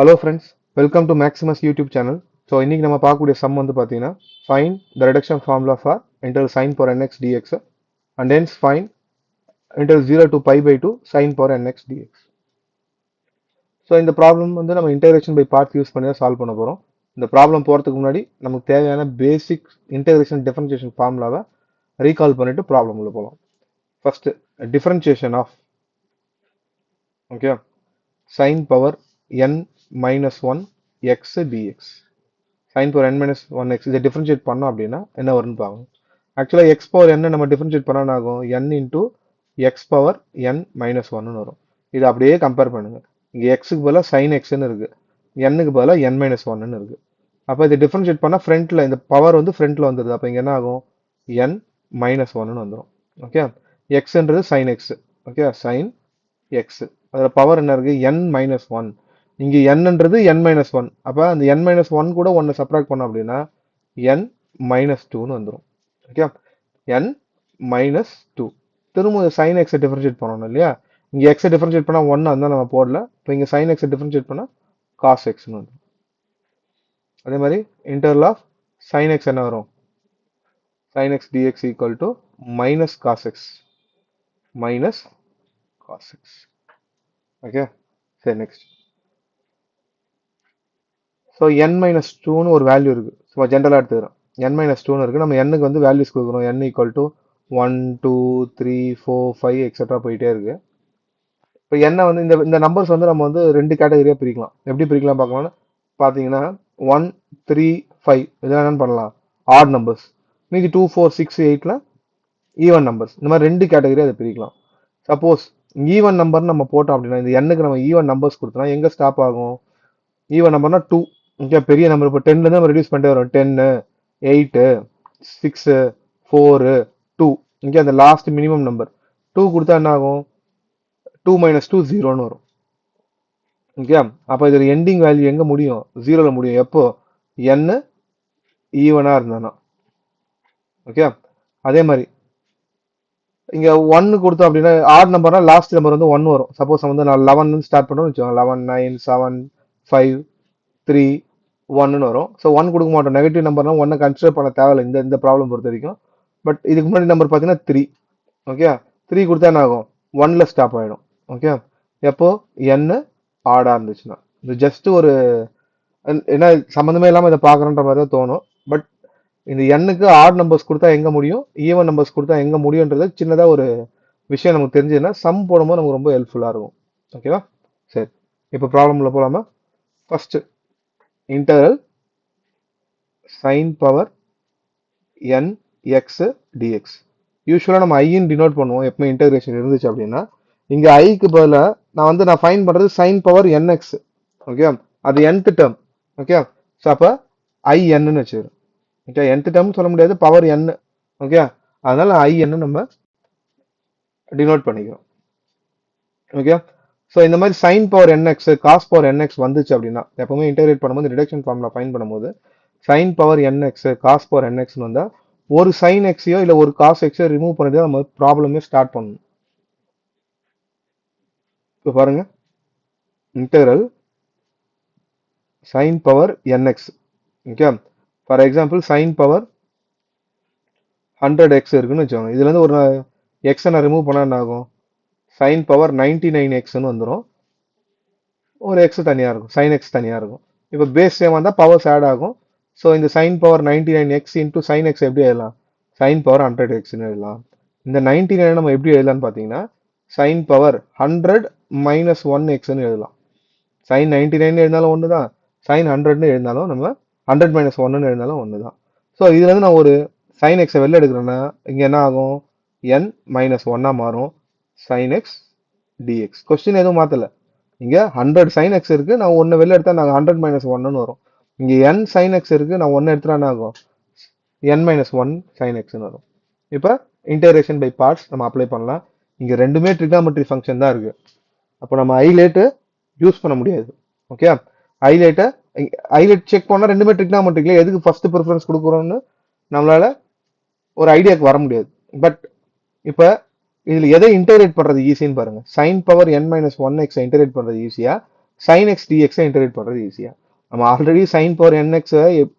Hello friends, welcome to Maximus YouTube channel. So இன்னைக்கு நம்ம பார்க்கக்கூடிய sum வந்து பார்த்தீங்கன்னா find the reduction formula for integral sin power nx dx and hence find integral 0 to pi by 2 sin power nx dx. So இந்த problem வந்து நம்ம integration by parts use பண்ணி தான் சால்வ் பண்ண போகிறோம். இந்த ப்ராப்ளம் போகிறதுக்கு முன்னாடி நமக்கு தேவையான பேசிக் இன்டெகிரேஷன் டிஃபரன்ஷியேஷன் ஃபார்முலாவை ரீகால் பண்ணிட்டு ப்ராப்ளம் உள்ள போகலாம். First differentiation of okay sin power n minus 1 x dx. sin power n minus 1 x இதை டிஃபரன்ஷியேட் பண்ணோம் அப்படின்னா என்ன வரும்னு பார்க்கணும். ஆக்சுவலாக x பவர் n நம்ம டிஃபரன்ஷியேட் பண்ணா ஆகும் n into X power n minus ஒன்னு வரும். இதை அப்படியே கம்பேர் பண்ணுங்க. இங்கே எக்ஸுக்கு பதிலாக சைன் எக்ஸ்ன்னு இருக்கு, என்னுக்கு பதிலாக n மைனஸ் ஒன்னு இருக்கு. அப்போ இதை டிஃபரன்ஷியேட் பண்ணால் ஃப்ரண்ட்ல இந்த பவர் வந்து ஃப்ரண்ட்ல வந்துடுது. அப்போ இங்கே என்ன ஆகும், n மைனஸ் ஒன்னு வந்துடும். ஓகே, எக்ஸ்ன்றது sine x. Okay, sine x, அதில் பவர் என்ன இருக்கு, n மைனஸ் ஒன். இங்கே என்னன்றது n மைனஸ் ஒன். அப்போ அந்த n மைனஸ் ஒன் கூட ஒன்று சப்ராக்ட் பண்ணோம் அப்படின்னா n மைனஸ் டூன்னு வந்துடும். Okay, n minus two. திரும்ப சைன் எக்ஸை டிஃபரன்ஷியேட் பண்ணணும் இல்லையா. இங்கே எக்ஸை டிஃபரன்ஷியேட் பண்ணால் ஒன்று அதனால நம்ம போடல. இப்போ இங்கே சைன் எக்ஸை டிஃபரன்ஷியேட் பண்ணால் காஸ் எக்ஸ்னு வந்துடும். அதே மாதிரி இன்டர்வல் ஆஃப் சைன் எக்ஸ் என்ன வரும், sine X DX equal to minus cos X minus cos X. Okay, சரி நெக்ஸ்ட். ஸோ n மைனஸ் டூன்னு ஒரு வேல்யூ இருக்குது. ஸோ ஜென்ரலாக எடுத்துக்கிறோம், n மைனஸ் டூன்னு இருக்குது. நம்ம என்னுக்கு வந்து வேல்யூஸ் கொடுக்குறோம், n ஈக்குவல் டு 1 2 3 4 5 எக்ஸெட்ரா போயிட்டே இருக்கு. இப்போ என்ன வந்து இந்த நம்பர்ஸ் வந்து நம்ம வந்து ரெண்டு கேட்டகரியாக பிரிக்கலாம். எப்படி பிரிக்கலாம் பார்க்கலாம்னு பார்த்தீங்கன்னா 1 3 5 இதெல்லாம் என்னென்னு பண்ணலாம், ஆட் நம்பர்ஸ். மீதி 2 4 6 8ல ஈவன் நம்பர்ஸ். இந்த மாதிரி ரெண்டு கேட்டகரி அதை பிரிக்கலாம். சப்போஸ் ஈவன் நம்பர் நம்ம போட்டோம் அப்படின்னா இந்த எண்ணுக்கு நம்ம ஈவன் நம்பர்ஸ் கொடுத்தோம்னா எங்கே ஸ்டாப் ஆகும், ஈவன் நம்பர்னா 2. இங்கே பெரிய நம்பர் இப்போ 10லேருந்து நம்ம ரெடியூஸ் பண்ணிட்டே வரும். 10 8 6 4 2. இங்கே அந்த லாஸ்ட் மினிமம் நம்பர் 2 கொடுத்தா என்ன ஆகும், 2 மைனஸ் 2 0ன்னு வரும். ஓகே, அப்போ இதில் எண்டிங் வேல்யூ எங்கே முடியும், 0ல் முடியும். எப்போ n ஈவனாக இருந்தானா. ஓகே, அதே மாதிரி இங்க 1 கொடுத்தோம் அப்படின்னா ஆட் நம்பர்னா லாஸ்ட் நம்பர் வந்து 1 வரும். சப்போஸ் வந்து நான் 11 ஸ்டார்ட் பண்ணுறோம்னு வச்சுக்கோங்க, 11 9 7 5 3 1ன்னு வரும். ஸோ 1 கொடுக்க மாட்டோம், நெகட்டிவ் நம்பர்னா 1 கன்சிடர் பண்ண தேவையில்லை இந்த ப்ராப்ளம் பொறுத்த வரைக்கும். பட் இதுக்கு முன்னாடி நம்பர் பார்த்தீங்கன்னா 3. ஓகே, 3 கொடுத்தா என்ன ஆகும், 1ல் ஸ்டாப் ஆகிடும். ஓகே, எப்போ n ஆடாக இருந்துச்சுன்னா. இது ஜஸ்ட் ஒரு என்ன சம்மந்தமே இல்லாமல் இதை பார்க்குறன்ற மாதிரி தான் தோணும். பட் இந்த எண்ணுக்கு ஆட் நம்பர்ஸ் கொடுத்தா எங்க முடியும், ஈவன் நம்பர்ஸ் கொடுத்தா எங்க முடியும்ன்றது சின்னதா ஒரு விஷயம் நமக்கு தெரிஞ்சதுன்னா சம் போடும்போது நமக்கு ரொம்ப ஹெல்ப்ஃபுல்லா இருக்கும். ஓகேவா, சரி இப்போ ப்ராப்ளம்ல போலாமா. First integral sine power n X DX. Usually நம்ம ஐன்னு டினோட் பண்ணுவோம் எப்பவுமே இன்டகிரேஷன் இருந்துச்சு அப்படின்னா. இங்க ஐக்கு பதிலாக நான் ஃபைன் பண்றது சைன் பவர் nx. ஓகே, அது nth டேர்ம். ஓகே, ஸோ அப்போ ஐ என்னன்னு வச்சுக்கிறோம். ஓகே, nth டேர்ம் சொல்ல முடியாது, பவர் n. ஓகே, அதனால ஐ என்ன நம்ம டினோட் பண்ணிக்கிறோம். ஓகே, ஸோ இந்த மாதிரி sine power nx cos power nx வந்துச்சு அப்படின்னா எப்பவுமே இன்டகிரேட் பண்ணும்போது ரிடக்ஷன் ஃபார்முலா ஃபைன் பண்ணும்போது sine power nx cos power nxன்னு வந்தா ஒரு சைன் எக்ஸையோ இல்லை ஒரு காஸ் எக்ஸையோ ரிமூவ் பண்ணிட்டு தான் நம்ம ப்ராப்ளமே ஸ்டார்ட் பண்ணணும். இப்போ பாருங்க, integral sine power nx. Okay, for example sine power 100x இருக்குன்னு வச்சுக்கோங்க. இதுல இருந்து ஒரு எக்ஸை நான் ரிமூவ் பண்ணா என்ன ஆகும், சைன் பவர் 99xன்னு வந்துடும். ஒரு எக்ஸ் தனியா இருக்கும், சைன் எக்ஸ் தனியா இருக்கும். இப்போ பேஸ் சேம் வந்தால் பவர்ஸ் ஆட் ஆகும். ஸோ இந்த sine power 99x into sine X எப்படி எழுதலாம், சைன் பவர் 100xன்னு எழுதலாம். இந்த 99 நம்ம எப்படி எழுதலாம்னு பார்த்தீங்கன்னா சைன் பவர் 100 மைனஸ் 1xன்னு எழுதலாம். சைன் 99 எழுதினாலும் ஒன்று தான், சைன் 100ன்னு எழுதினாலும் நம்ம 100 மைனஸ் 1ன்னு எழுதினாலும் ஒன்று தான். ஸோ இதுல இருந்து நான் ஒரு சைன் எக்ஸை வெளில எடுக்கிறேன்னா இங்கே என்ன ஆகும், n மைனஸ் 1ஆக மாறும் சைன் எக்ஸ் டிஎக்ஸ். கொஸ்டின் எதுவும் மாற்றலை, இங்கே 100 சைன் எக்ஸ் இருக்கு, நான் ஒன்று வெளில எடுத்தா நாங்கள் 100 மைனஸ் 1ன்னு வரும். இங்கே n சைன் எக்ஸ் இருக்கு, நான் ஒன்று எடுத்துட்டா என்ன ஆகும், n மைனஸ் 1 சைன் எக்ஸ்ன்னு வரும். இப்போ இன்டகிரேஷன் பை பார்ட்ஸ் நம்ம அப்ளை பண்ணலாம். இங்கே ரெண்டுமே ட்ரிக்னாமெட்ரி ஃபங்க்ஷன் தான் இருக்கு. அப்போ நம்ம ஐலேட்டு யூஸ் பண்ண முடியாது. ஓகே, ஐலேட் செக் பண்ணால் ரெண்டுமே ட்ரிக்னாமெட்ரிக்ல எதுக்கு ஃபர்ஸ்ட் ப்ரிஃபரன்ஸ் கொடுக்குறோம்னு நம்மளால ஒரு ஐடியாவுக்கு வர முடியாது. பட் இப்போ இதில் எதை இன்டகிரேட் பண்ணுறது ஈஸின்னு பாருங்க. Sine power n minus 1x integrate பண்ணுறது ஈஸியா, sin x dx இன்டகிரேட் பண்ணுறது ஈஸியாக. நம்ம ஆல்ரெடி sin பவர் nx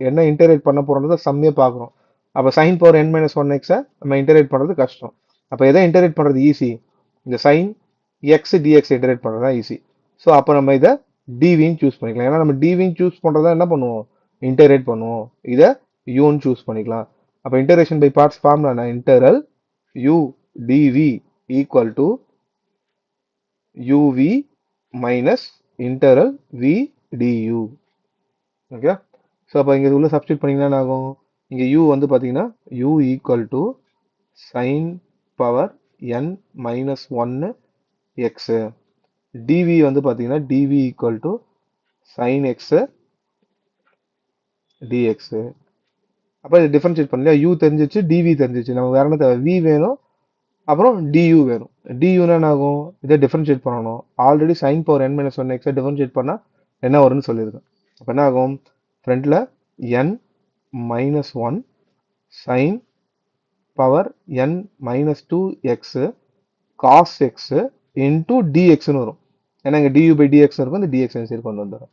என்ன இன்டகிரேட் பண்ண போகிறோன்றத சம்மே பார்க்குறோம். அப்போ sin power n minus one எக்ஸை நம்ம இன்டகிரேட் பண்ணுறது கஷ்டம். அப்போ எதை இன்டகிரேட் பண்ணுறது ஈஸி? இந்த sin x dx இன்டகிரேட் பண்ணுறது தான் ஈஸி. ஸோ அப்போ நம்ம இதை டிவின்னு சூஸ் பண்ணிக்கலாம். ஏன்னா நம்ம டிவின்னு சூஸ் பண்ணுறதா என்ன பண்ணுவோம்? இன்டகிரேட் பண்ணுவோம். இதை யூன்னு சூஸ் பண்ணிக்கலாம். அப்போ integration by parts formula integral u dv equal to uv minus integral v du. Okay. So அப்போ இங்கே உள்ள சப்ஸ்டியூட் பண்ணிங்கன்னா என்ன ஆகும்? இங்கே u வந்து பார்த்தீங்கன்னா u equal to sine power n minus ஒன்று எக்ஸு. dv வந்து பார்த்தீங்கன்னா dv equal to sine X dx. அப்போ இது டிஃபரன்ஷியேட் பண்ணல, u தெரிஞ்சிச்சு, dv தெரிஞ்சிச்சு. நம்ம வேற என்ன தேவை? v வேணும், அப்புறம் du வேணும். duனா என்ன ஆகும்? இதை டிஃபரன்ஷியேட் பண்ணணும். Already sine power n minus one எக்ஸை டிஃபரன்ஷியேட் பண்ணால் என்ன வரும்னு சொல்லியிருக்கேன். அப்போ என்ன ஆகும்? ஃப்ரண்ட்டில் n minus one sine power n minus two x cos x into டிஎக்ஸ்னு வரும். ஏன்னா இங்கே du பை dx இருக்கும், இந்த dx சைடு கொண்டு வந்துடும்.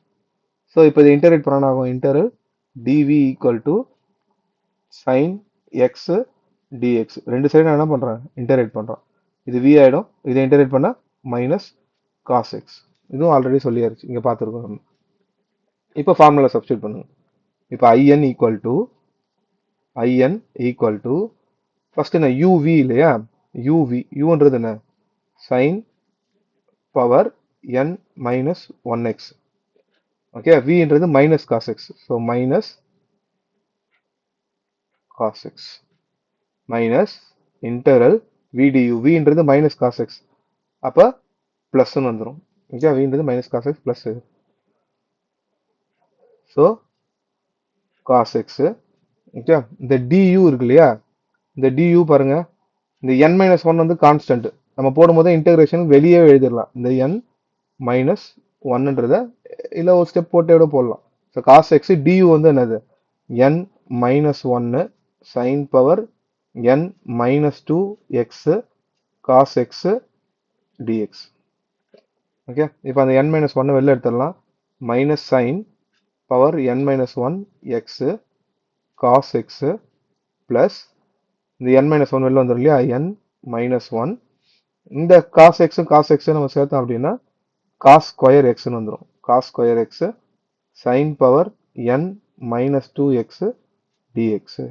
ஸோ இப்போ இதை இன்டகிரேட் பண்ண ஆகும். Integral dv equal to sine X DX. ரெண்டு சைடு நான் என்ன பண்ணுறேன்? இன்டகிரேட் பண்ணுறோம். இது v ஆகிடும். இதை இன்டகிரேட் பண்ணால் மைனஸ் காஸ் எக்ஸ். இதுவும் ஆல்ரெடி சொல்லியாச்சு, இங்கே பார்த்துருக்கோம் நம்ம. இப்போ ஃபார்முலா சப்ஸ்டியூட் பண்ணுங்க. இப்போ in ஈக்குவல் டு ஃபர்ஸ்ட் என்ன? uv இல்லையா? uன்றது என்ன? Sine power n minus one x. Okay. vன்றது minus cos x. So minus cos X minus integral vdu. vன்றது மைனஸ் காஸ் எக்ஸ், அப்போ ப்ளஸ்ன்னு வந்துடும். ஓகே. vன்றது minus cos x plus. So cos X. Okay. இந்த du இருக்கு இல்லையா? இந்த du பாருங்க, இந்த n மைனஸ் ஒன் வந்து கான்ஸ்டன்ட். நம்ம போடும்போது இன்டகிரேஷன் வெளியே எழுதிடலாம். இந்த n மைனஸ் ஒன்னுன்றத இல்லை ஒரு ஸ்டெப் போட்டு விட போடலாம். ஸோ காஸ் எக்ஸ் du வந்து என்னது? n மைனஸ் ஒன்று sine power n minus two x cos X DX. Okay. இப்போ அந்த n மைனஸ் ஒன்னை வெளில எடுத்துடலாம். Minus sine power n minus one x cos x plus இந்த n மைனஸ் ஒன் வெளில வந்துடும் இல்லையா? n minus one. இந்த காஸ் எக்ஸும் காஸ் எக்ஸும் நம்ம சேர்த்தோம் அப்படின்னா காஸ் ஸ்கொயர் எக்ஸ்ன்னு வந்துடும். Cos square X sine power n minus two x DX.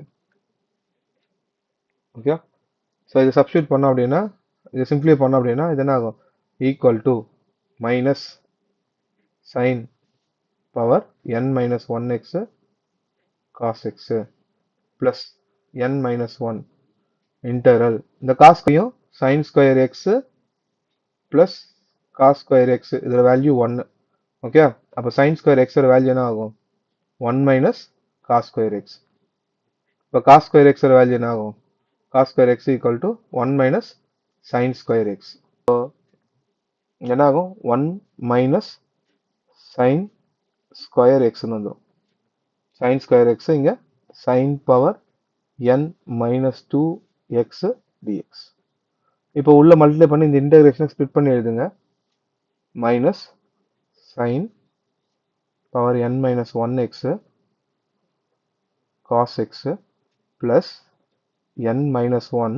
Okay. So இதை சப்ஸ்டியூட் பண்ணோம் அப்படின்னா, இதை சிம்பிளை பண்ணோம் அப்படின்னா இது என்ன ஆகும்? Equal to minus sine power n minus one x cos x plus n minus one integral இந்த காஸ்கையும் sine square x plus cos square x, இதோட வேல்யூ ஒன்று. ஓகே. அப்போ சைன் ஸ்கொயர் எக்ஸோட வேல்யூ என்ன ஆகும்? One minus cos square x. இப்போ cos square எக்ஸோட வேல்யூ என்ன ஆகும்? Cos square x equal to one minus sine square x. So என்ன ஆகும்? ஒன் மைனஸ் சைன் ஸ்கொயர் எக்ஸ்ன்னு வந்துடும். சைன் ஸ்கொயர் எக்ஸ் இங்கே sine power n minus two x dx. இப்போ உள்ள மல்டிப்ளை பண்ணி இந்த இன்டகிரேஷனை ஸ்ப்ளிட் பண்ணி எழுதுங்க. Minus sine power n minus one x cos x plus n minus one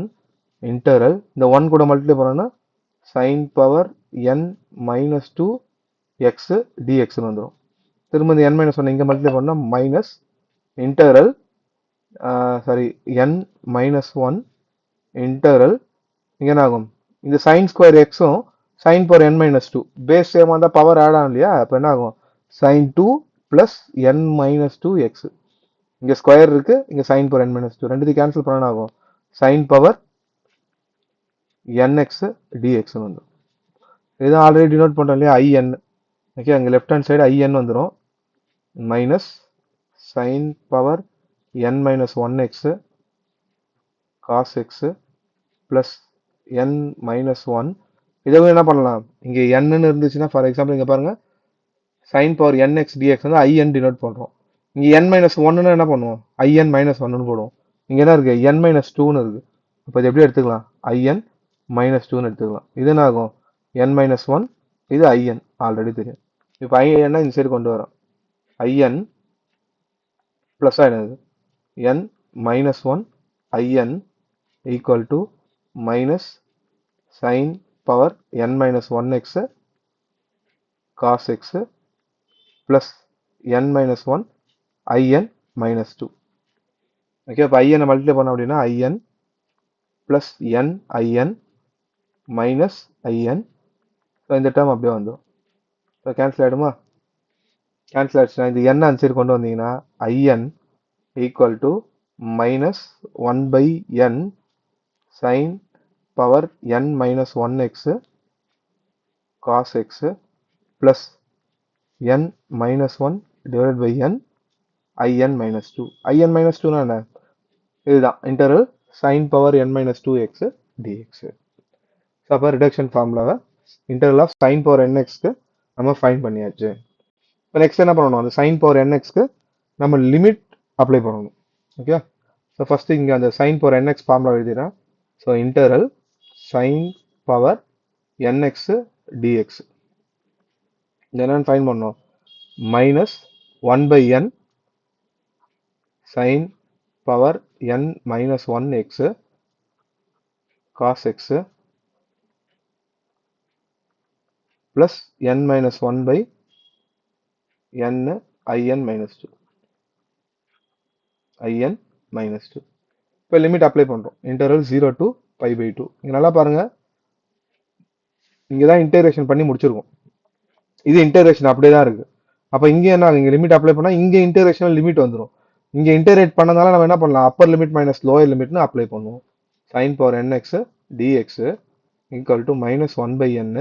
integral இந்த ஒன் கூட மல்டிப்ளை பண்ணோன்னா sine power n minus two x டிஎக்ஸ்னு வந்துடும். திரும்ப இந்த n மைனஸ் ஒன் இங்கே மல்டிப்ளை பண்ணால் minus integral n minus one integral இங்கே என்ன ஆகும்? இந்த சைன் ஸ்கொயர் எக்ஸும் sine power n minus two base சேமாக இருந்தால் பவர் ஆட் ஆகும் இல்லையா? அப்போ என்ன ஆகும்? Sine two plus n minus two x. இங்கே ஸ்கொயர் இருக்கு, இங்கே sine power n minus two, ரெண்டுத்தையும் கேன்சல் பண்ண ஆகும் சைன் பவர் nx dxன்னு வந்துடும். இதுதான் ஆல்ரெடி டினோட் பண்ணுறோம் இல்லையா? in. ஓகே. அங்கே லெஃப்ட் ஹேண்ட் சைடு in வந்துடும். Minus sine power n minus one x cos x plus n minus one. இதை என்ன பண்ணலாம்? இங்கே n இருந்துச்சுன்னா ஃபார் எக்ஸாம்பிள் இங்கே பாருங்கள், சைன் பவர் nx dx வந்து in டினோட் பண்ணுறோம். இங்கே n மைனஸ் ஒன்னுன்னு என்ன பண்ணுவோம்? in மைனஸ் ஒன்னு போடுவோம். இங்கே என்ன இருக்குது? n மைனஸ் டூன்னு இருக்குது. இப்போ இது எப்படி எடுத்துக்கலாம்? in மைனஸ் டூன்னு எடுத்துக்கலாம். இது என்ன ஆகும்? n மைனஸ் ஒன், இது in ஆல்ரெடி தெரியும். இப்போ ஐஎன்னா இந்த சைடு கொண்டு வரோம். ஐஎன் ப்ளஸ் ஆகிடுது n minus one I n equal to minus sine power n minus one x cos x plus n minus one I n minus two. Okay, இப்போ ஐஎனை multiply பண்ணோம் அப்படின்னா I n plus n I n minus I n. So இந்த term அப்படியே வந்துடும். So cancel ஆகிடுமா? Cancel ஆகிடுச்சுன்னா இந்த என் அந்த சைடு கொண்டு வந்தீங்கன்னா I n equal to minus one by n sine power n minus one x cos x plus n minus one divide by n I n minus two. I n minus டூனா என்ன? இதுதான் interval sine power n minus two x dx. So அப்போ reduction ஃபார்முலாவை interval of sine power என்எக்ஸ்க்கு நம்ம find பண்ணியாச்சு. இப்போ next என்ன பண்ணணும்? அந்த சைன் பவர் என்எக்ஸ்க்கு நம்ம லிமிட் அப்ளை பண்ணணும். ஓகே, ஸோ ஃபஸ்ட்டு இங்கே அந்த சைன் பவர் என்எக்ஸ் ஃபார்முலா எழுதிடுறேன். So interval sine power n x dx என்னன்னு ஃபைன் பண்ணோம்? Minus one by n sine power n minus one x cos x plus n minus 1 by n in minus 2 in minus 2. இப்போ limit apply பண்ணுறோம். Interval 0 to pi by 2. இங்கே நல்லா பாருங்கள், இங்கே தான் integration பண்ணி முடிச்சிருக்கோம். இது இன்டகிரேஷன் அப்படியே தான் இருக்குது. அப்போ இங்கே என்ன, இங்கே லிமிட் அப்ளை பண்ணால் இங்கே இன்டகிரேஷன் லிமிட் வந்துடும். இங்கே இன்டகிரேட் பண்ணதால நம்ம என்ன பண்ணலாம்? அப்பர் லிமிட் மைனஸ் லோயர் லிமிட்னு அப்ளை பண்ணுவோம். Sine power nx dx equal to minus one by n.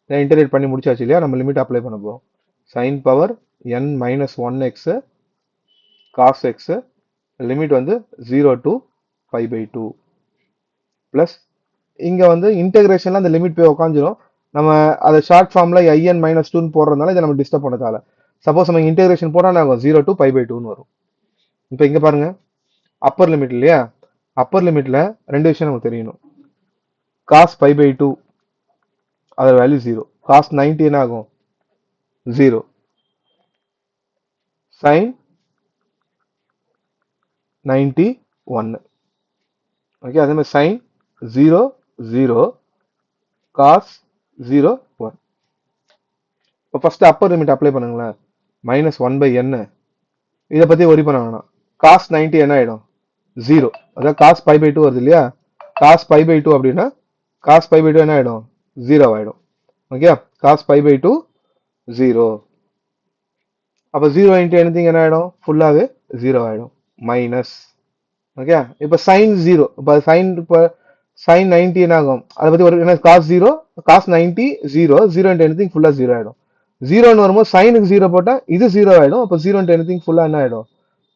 Integrate பண்ணி முடிச்சாச்சு இல்லையா? நம்ம லிமிட் அப்ளை பண்ண போகிறோம். Sine power n minus one x cos x limit வந்து 0 to pi by 2 ப்ளஸ் இங்கே வந்து இன்டகிரேஷனில் அந்த லிமிட் போய் உட்காந்துரும். நம்ம அதை ஷார்ட் ஃபார்மில் ஐஎன் மைனஸ் டூன்னு போடுறதுனால இதை நம்ம டிஸ்டர்ப் பண்ணதால சப்போஸ் நம்ம இன்டகிரேஷன் போட்டால் நாங்கள் 0 to pi by 2ன்னு வரும். இப்போ இங்கே பாருங்கள், அப்பர் லிமிட் இல்லையா? அப்பர் லிமிட்டில் ரெண்டு விஷயம் நமக்கு தெரியணும். காஸ் pi by 2 அதோட வேல்யூ 0. காஸ் 90 என்ன ஆகும்? 0. சைன் 91. ஓகே, அதே மாதிரி சைன் 0 0 காஸ் 0 1. இப்போ ஃபர்ஸ்ட் அப்பர் லிமிட் அப்ளை பண்ணுங்களேன். மைனஸ் ஒன் பை என்ன, இதை பற்றி ஒரி பண்ண வேணாம். காஸ் 90 என்ன ஆகிடும்? 0. அதாவது காஸ் பை பை 2 வருது இல்லையா? காஸ் பை பை 2 அப்படின்னா காஸ் பை பை 2 என்ன ஆகிடும்? 0 ஆகிடும். Okay, cos pi by 2 0. அப்போ 0 இன்ட்டு எனிதிங் என்ன ஆகிடும்? ஃபுல்லாகவே 0 ஆகிடும். மைனஸ். ஓகே, இப்போ சைன் 0. இப்போ சைன் 90 என்ன ஆகும்? அதை பற்றி ஒரு என்ன, காஸ் 0 காஸ் 90 0 0 இன்ட்டு எனிதிங் ஃபுல்லாக 0 ஆகிடும். 0ன்னு வரும்போது சைனுக்கு 0 போட்டால் இது 0 ஆகிடும். அப்போ 0 இன்ட்டு எனிதிங் ஃபுல்லாக என்ன ஆகிடும்?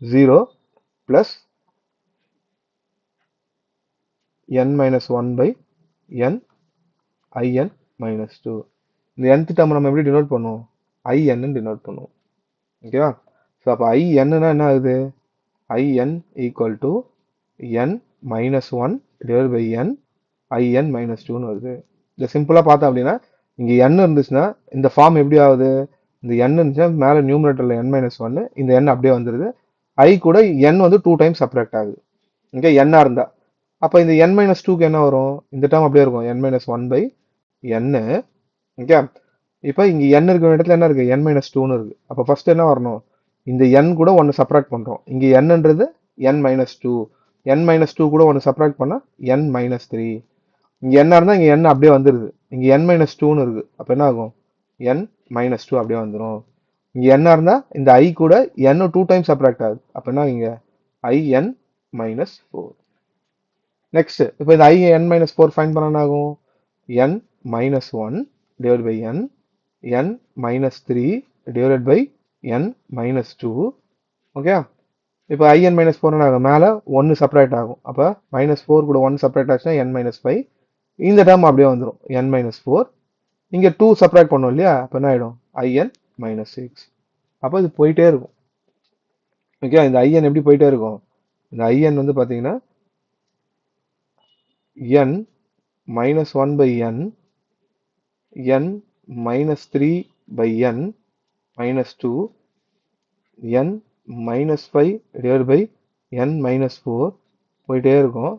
0 plus n minus 1 by n in minus 2. இந்த nth டேர்ம் நம்ம எப்படி டினோட் பண்ணுவோம்? in டினோட் பண்ணுவோம். ஓகேவா? ஸோ அப்போ inனா என்ன ஆகுது? in equal to n minus one divide by n in minus டூன்னு வருது. இதை சிம்பிளாக பார்த்தோம் அப்படின்னா இங்கே n இருந்துச்சுன்னா இந்த ஃபார்ம் எப்படி ஆகுது? இந்த n இருந்துச்சுன்னா மேலே நியூமரேட்டரில் n மைனஸ் ஒன்று, இந்த n அப்படியே வந்துடுது. I கூட n வந்து 2 டைம்ஸ் சப்ராக்ட் ஆகுது. இங்கே n இருந்தா அப்போ இந்த n மைனஸ் டூக்கு என்ன வரும்? இந்த டேர்ம் அப்படியே இருக்கும், n minus one by n. Okay, இப்போ இங்கே n இருக்கிற இடத்துல என்ன இருக்குது? n மைனஸ் டூன்னு இருக்குது. அப்போ ஃபர்ஸ்ட் என்ன வரணும்? இந்த n கூட ஒன்று சப்ராக்ட் பண்ணுறோம். இங்கே nன்றது n minus two, n minus two கூட ஒன்று சப்ராக்ட் பண்ணால் n மைனஸ் த்ரீ. இங்கே என்ன இருந்தால் இங்கே n அப்படியே வந்துடுது. இங்கே n மைனஸ் டூன்னு இருக்குது. அப்போ என்ன ஆகும்? n மைனஸ் டூ அப்படியே வந்துடும். இங்கே என்ன இருந்தால் இந்த i கூட n 2 டைம்ஸ் சப்ராக்ட் ஆகுது. அப்போ என்ன இங்கே in மைனஸ் ஃபோர். நெக்ஸ்ட் இப்போ இந்த n மைனஸ் ஃபோர் ஃபைன் பண்ண ஆகும்? n minus one divide by n minus three divide by n minus two. Okay, இப்போ in மைனஸ் ஃபோர் என்ன ஆகும்? மேலே ஒன்று செப்பரேட் ஆகும். அப்போ மைனஸ் ஃபோர் கூட ஒன் செப்பரேட் ஆச்சுன்னா n மைனஸ் ஃபைவ். இந்த டேர்ம் அப்படியே வந்துடும், n மைனஸ் ஃபோர். இங்கே டூ செப்பரேட் பண்ணோம் இல்லையா? அப்போ என்ன ஆகிடும்? in minus six. அப்போ இது போயிட்டே இருக்கும். ஓகே, இந்த in எப்படி போயிட்டே இருக்கும்? இந்த in வந்து பார்த்தீங்கன்னா n minus 1 by n minus 3 by n -2 n -5 divided by n -4 போயிட்டே இருக்கும்.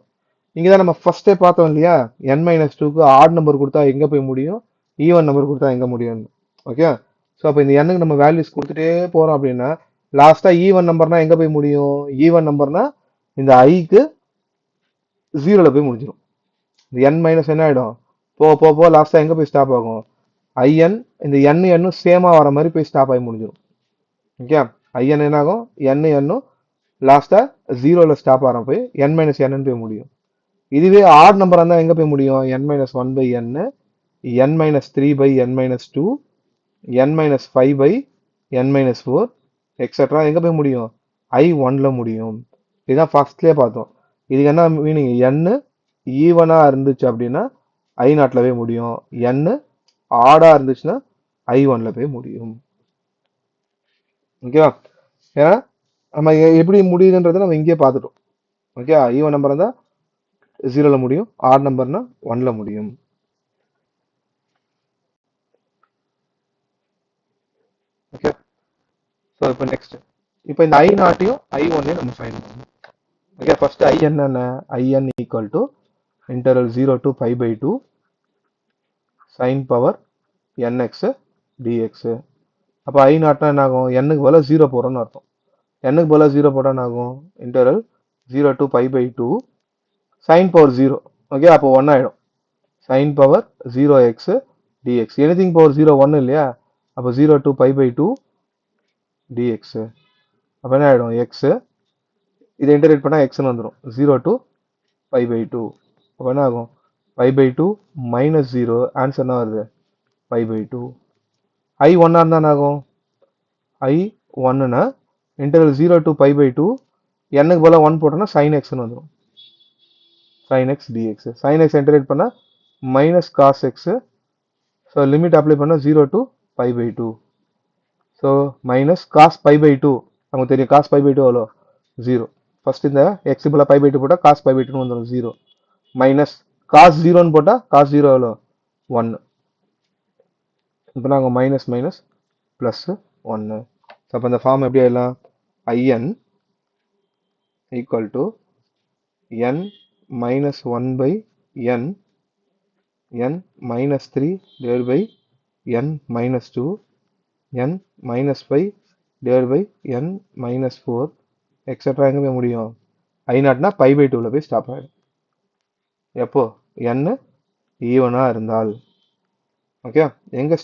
இங்கே தான் நம்ம ஃபர்ஸ்டே பார்த்தோம் இல்லையா, n-2க்கு ஆட் நம்பர் கொடுத்தா எங்கே போய் முடியும், ஈவன் நம்பர் கொடுத்தா எங்கே முடியும். ஓகே, ஸோ அப்போ இந்த எண்ணுக்கு நம்ம வேல்யூஸ் கொடுத்துட்டே போகிறோம் அப்படின்னா லாஸ்ட்டாக ஈவன் நம்பர்னா எங்கே போய் முடியும், ஈவன் நம்பர்னா இந்த ஐக்கு 0ல போய் முடிஞ்சிடும். இந்த n மைனஸ் என்ன ஆகிடும், போக லாஸ்ட்டாக எங்கே போய் ஸ்டாப் ஆகும், ஐஎன் இந்த எண்ணும் சேமாக வர மாதிரி போய் ஸ்டாப் ஆகி முடிஞ்சிடும். ஓகே, ஐஎன் என்ன ஆகும், எண்ணும் லாஸ்ட்டாக 0ல ஸ்டாப் ஆகிற போய் n-n போய் முடியும். இதுவே ஆட் நம்பர் இருந்தால் எங்கே போய் முடியும், n-1 by n, n-3 by n-2, n-5 by n-4 extra எங்கே போய் முடியும், I1ல முடியும். இதுதான் ஃபர்ஸ்ட்லேயே பார்த்தோம். இதுக்கு என்ன மீனிங், n ஈவனாக இருந்துச்சு அப்படின்னா I0ல போய் முடியும், n ஆடாக இருந்துச்சுன்னா I1ல போய் முடியும். ஓகேவா, ஏன்னா நம்ம எப்படி முடியுதுன்றதை நம்ம இங்கேயே பார்த்துட்டோம். ஓகே, ஈவன் நம்பர் இருந்தால் 0ல முடியும், ஆட் நம்பர்னா 1ல முடியும். ஓகே, ஸோ இப்போ நெக்ஸ்ட், இப்போ இந்த I0யும் I1யும் நம்ம ஃபைண்ட் பண்ணணும். ஓகே, ஃபர்ஸ்ட் I என்ன, IN equal to interval 0 to π/2 sin power nx dx. அப்போ I0னா என்ன ஆகும், n-க்கு போல 0 போடுறோம்னு அர்த்தம். n-க்கு போல 0 போட்டால் என்ன ஆகும், interval 0 to π/2 sin power 0. Okay, அப்போ 1 ஆகிடும். sin power 0x dx, anything power 0 1 இல்லையா, அப்போ 0 to π/2 dx. அப்போ என்ன ஆகிடும், எக்ஸ் இதை இன்டகிரேட் பண்ணால் எக்ஸ்னு வந்துடும், 0 to π/2. அப்போ என்ன ஆகும், π/2 -0, ஆன்சர் என்ன வருது, π/2. I1 இருந்தால் என்ன ஆகும், I1னா இன்டர்வல் 0 to π/2 n-க்கு போல 1 போட்டோம்னா sin xன்னு வந்துடும், sin x dx. sin x integrate பண்ணால் minus cos x, so limit apply பண்ணால் 0 to π/2. ஸோ மைனஸ் காஸ் π/2, நமக்கு தெரியும் காஸ் π/2 எவ்வளோ, 0. ஃபர்ஸ்ட் இந்த எக்ஸ் போல π/2 போட்டால் காஸ் π/2 வந்துடும் 0, மைனஸ் காஸ் 0ன்னு போட்டால் காஸ் 0 எவ்வளோ 1. இப்போ நாங்கள் மைனஸ் மைனஸ் ப்ளஸ் 1. ஸோ அப்போ இந்த ஃபார்ம் எப்படி ஆயிடலாம், IN equal to n-1 by n, n-3 divided by n-2, n-5 divided by n-4 extra எங்கே போய் முடியும், I0னா π/2ல போய் ஸ்டாப் ஆகிடும். எப்போ, n ஈவனாக இருந்தால். ஓகே, எங்கே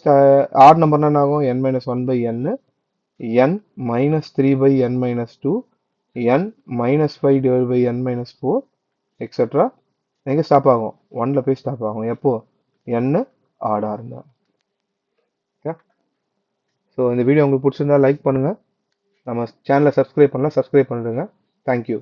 ஆட் நம்பர்னா என்ன ஆகும், n-1 by n, n-3 by n-2, n-5 divided by n-4 extra எங்கே ஸ்டாப் ஆகும், 1ல போய் ஸ்டாப் ஆகும். எப்போ, n ஆடாக இருந்தால். ஓகே, ஸோ இந்த வீடியோ உங்களுக்கு பிடிச்சிருந்தா லைக் பண்ணுங்கள், நம்ம சேனலை சப்ஸ்கிரைப் பண்ணலாம், சப்ஸ்கிரைப் பண்ணிடுங்க. தேங்க்யூ.